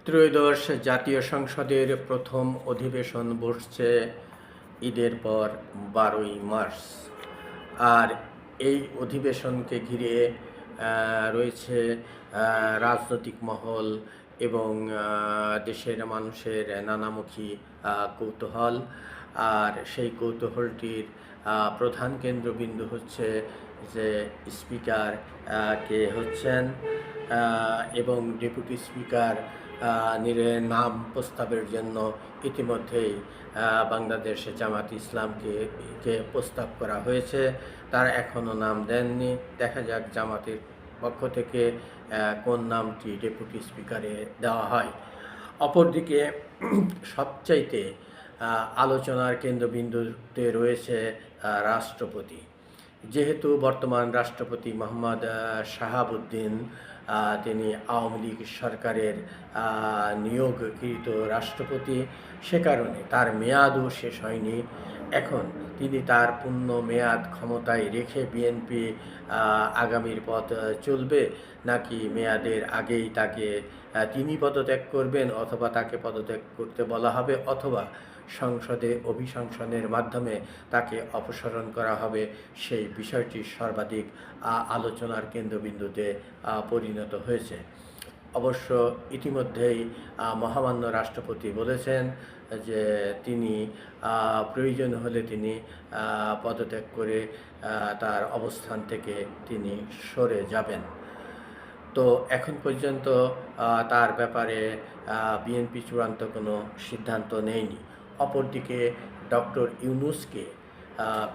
ত্রয়োদশ জাতীয় সংসদের প্রথম অধিবেশন বসছে ঈদের পর 12ই মার্চ। আর এই অধিবেশনকে ঘিরে রয়েছে রাজনৈতিক মহল এবং দেশের মানুষের নানামুখী কৌতূহল। আর সেই কৌতূহলটির প্রধান কেন্দ্রবিন্দু হচ্ছে যে স্পিকার কে হচ্ছেন এবং ডেপুটি স্পিকার নাম প্রস্তাবের জন্য ইতিমধ্যেই বাংলাদেশ জামাত ইসলামকে প্রস্তাব করা হয়েছে। তারা এখনও নাম দেননি। দেখা যাক জামাতের পক্ষ থেকে কোন নামটি ডেপুটি স্পিকারে দেওয়া হয়। অপরদিকে সবচাইতে আলোচনার কেন্দ্রবিন্দুতে রয়েছে রাষ্ট্রপতি। যেহেতু বর্তমান রাষ্ট্রপতি মোহাম্মদ শাহাবুদ্দিন তিনি আওয়ামী লীগ সরকারের নিয়োগকৃত রাষ্ট্রপতি, সে কারণে তার মেয়াদও শেষ হয়নি। এখন তিনি তার পূর্ণ মেয়াদ ক্ষমতায় রেখে বিএনপি আগামীর পথ চলবে, নাকি মেয়াদের আগেই তাকে তিনি পদত্যাগ করবেন, অথবা তাকে পদত্যাগ করতে বলা হবে, অথবা সংসদে অভিশংসনের মাধ্যমে তাকে অপসারণ করা হবে, সেই বিষয়টি সর্বাধিক আলোচনার কেন্দ্রবিন্দুতে পরিণত হয়েছে। অবশ্য ইতিমধ্যেই মহামান্য রাষ্ট্রপতি বলেছেন যে তিনি প্রয়োজন হলে তিনি পদত্যাগ করে তার অবস্থান থেকে তিনি সরে যাবেন। তো এখন পর্যন্ত তার ব্যাপারে বিএনপি চূড়ান্ত কোনো সিদ্ধান্ত নেয়নি। অপরদিকে ডক্টর ইউনূসকে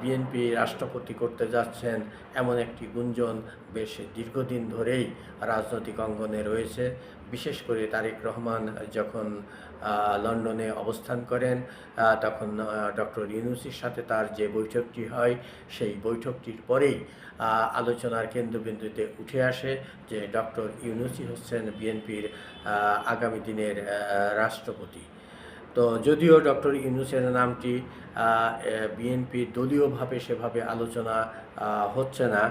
বিএনপি রাষ্ট্রপতি করতে যাচ্ছেন এমন একটি গুঞ্জন বেশ দীর্ঘদিন ধরেই রাজনৈতিক অঙ্গনে রয়েছে। বিশেষ করে তারেক রহমান যখন লন্ডনে অবস্থান করেন তখন ডক্টর ইউনূসের সাথে তার যে বৈঠকটি হয়, সেই বৈঠকটির পরেই আলোচনার কেন্দ্রবিন্দুতে উঠে আসে যে ডক্টর ইউনূসই হচ্ছেন বিএনপির আগামী দিনের রাষ্ট্রপতি। তো যদিও ডক্টর ইউনূসের নামটি বিএনপি দলীয়ভাবে সেভাবে আলোচনা হচ্ছে না,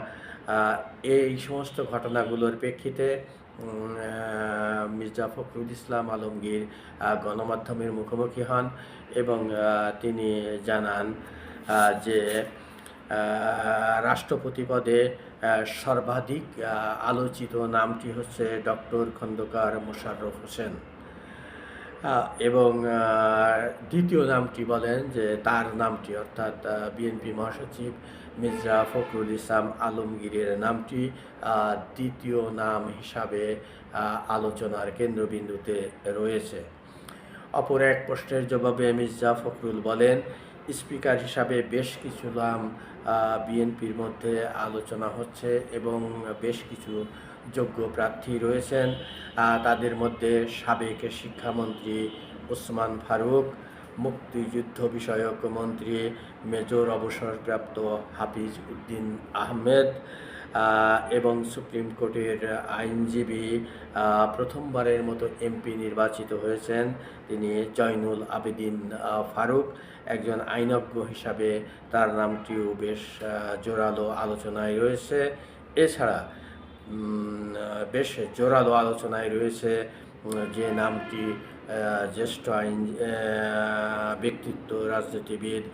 এই সমস্ত ঘটনাগুলোর প্রেক্ষিতে মির্জা ফখরুল ইসলাম আলমগীর গণমাধ্যমের মুখোমুখি হন এবং তিনি জানান যে রাষ্ট্রপতি পদে সর্বাধিক আলোচিত নামটি হচ্ছে ডক্টর খন্দকার মোশাররফ হোসেন, এবং দ্বিতীয় নামটি বলেন যে তার নামটি, অর্থাৎ বিএনপি মহাসচিব মির্জা ফখরুল ইসলাম আলমগীরের নামটি দ্বিতীয় নাম হিসাবে আলোচনার কেন্দ্রবিন্দুতে রয়েছে। অপর এক প্রশ্নের জবাবে মির্জা ফখরুল বলেন, স্পিকার হিসাবে বেশ কিছু নাম বিএনপির মধ্যে আলোচনা হচ্ছে এবং বেশ কিছু যোগ্য প্রার্থী রয়েছেন। তাদের মধ্যে সাবেক শিক্ষামন্ত্রী ওসমান ফারুক, মুক্তিযুদ্ধ বিষয়ক মন্ত্রী মেজর অবসরপ্রাপ্ত হাফিজ উদ্দিন আহমেদ এবং সুপ্রিম কোর্টের আইনজীবী প্রথমবারের মতো এমপি নির্বাচিত হয়েছেন তিনি জয়নুল আবেদিন ফারুক। একজন আইনজ্ঞ হিসাবে তার নামটিও বেশ জোরালো আলোচনায় রয়েছে। এছাড়া বেশ জোরালো আলোচনায় রয়েছে যে নামটি জ্যেষ্ঠ আইন ব্যক্তিত্ব রাজনীতিবিদ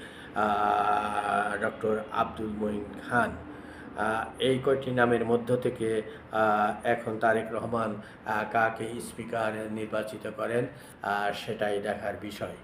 ডক্টর আব্দুল মঈন খান। এই কয়টি নামের মধ্য থেকে এখন তারেক রহমান কাকে স্পিকার নির্বাচিত করেন সেটাই দেখার বিষয়।